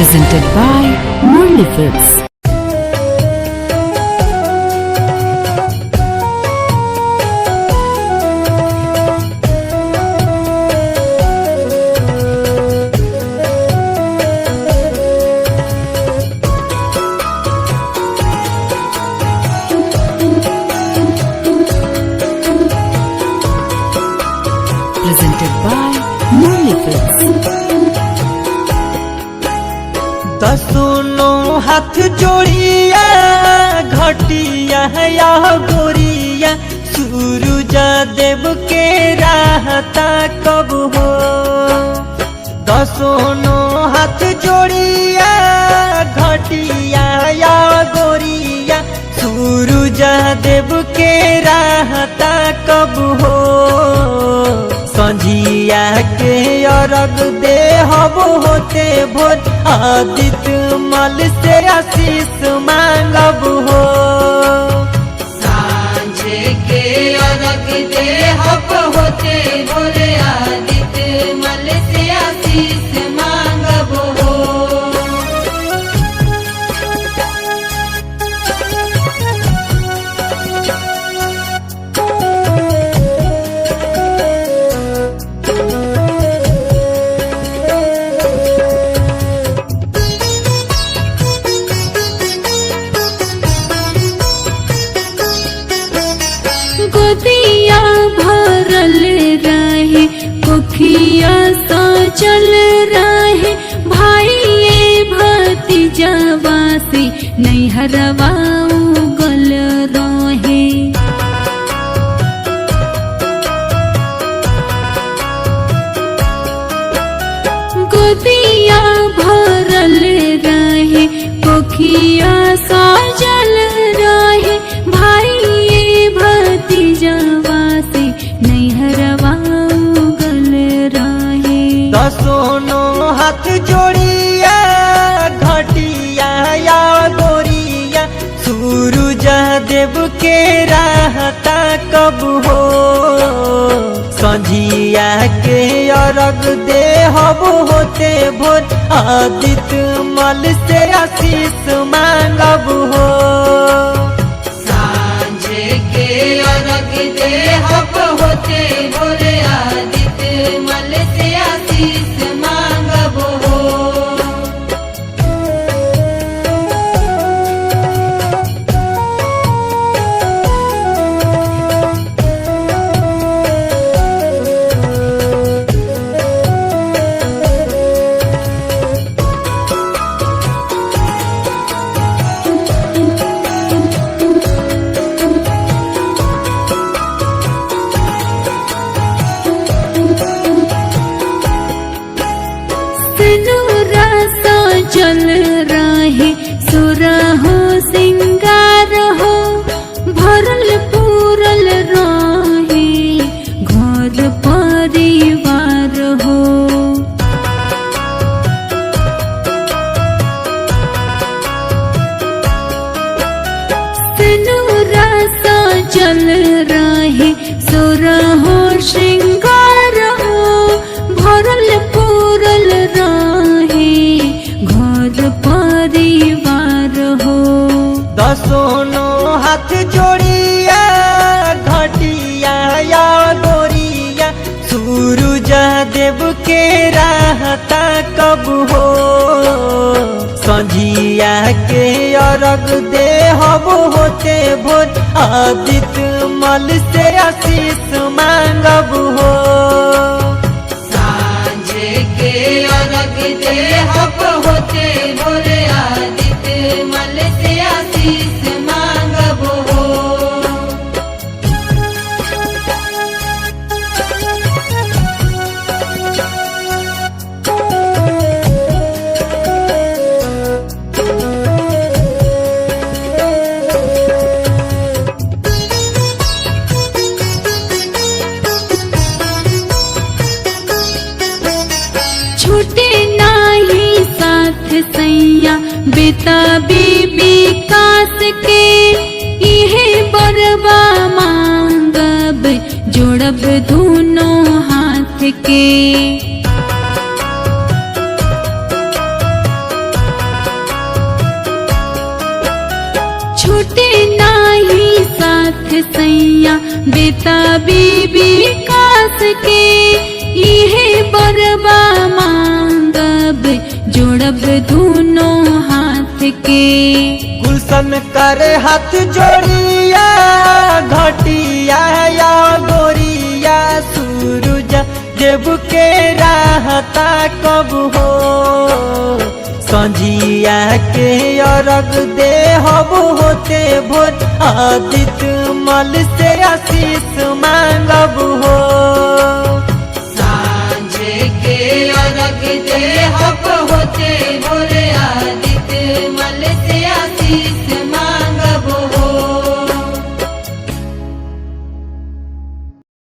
presented by Murli Films. Presented by Murli Films. दोनों हाथ जोड़िया घटिया या गोरिया सूरज देव के राहता कब हो। दोनों हाथ जोड़िया घटिया या गोरिया सूरज देव के राहता कब हो। संझिया के अरग दे हब होते भोर आदित्य मल से आशीष मांगब हो। सांझे के अरग दे हब होते भोर आदित्य मल से आशीष मांगब हो। गोदिया भरल रहे कोखिया सा चल रहे भाई भतीजवा से नैहरवा उगल रहे। गोदिया भरल रहे कोखिया सा चल रहे भाई भतीजवा से नैहरवा उगल रहे। दोनों हाथ जोड़िया घटिया या गोरिया सूरज देव के राहता कब हो। संझिया के अरग दे हब होते भोर आदित्य मल से आशीष मांगब हो। के अरग दे हब होते भोर आदित्य मल से आशीष मांगब हो। चल रहे सुरहो सिंगार हो भरल पूरल रहे घर परिवार हो। सिनुरसा चल रहे सुरहो श्रृंगार हो भरल पूरल रहे घर परिवार हो। दोनों हाथ जोड़िया घटिया या गोरिया सूरज देव के राहता कब हो। संझिया के अरग दे हब होते भोर आदित्य मल से आशीष मांगब हो। के अरग दे हब होते भोर आदित्य मल से आशीष मांगब हो। छूटे नाही साथ सैया बेटा बीबी कास के इहे बरबा मांगब जोड़ब दोनों हाथ के। सैया बेटा बीबी कास के इहे बरबा मांगब जोड़ब दोनों हाथ के। गुलशन करे हाथ जोड़िया घटिया या गोरिया सूरज देव के राहता कब हो संजिया के अरग दे हब होते भोर आदित्य मल से आशीष मांगब हो।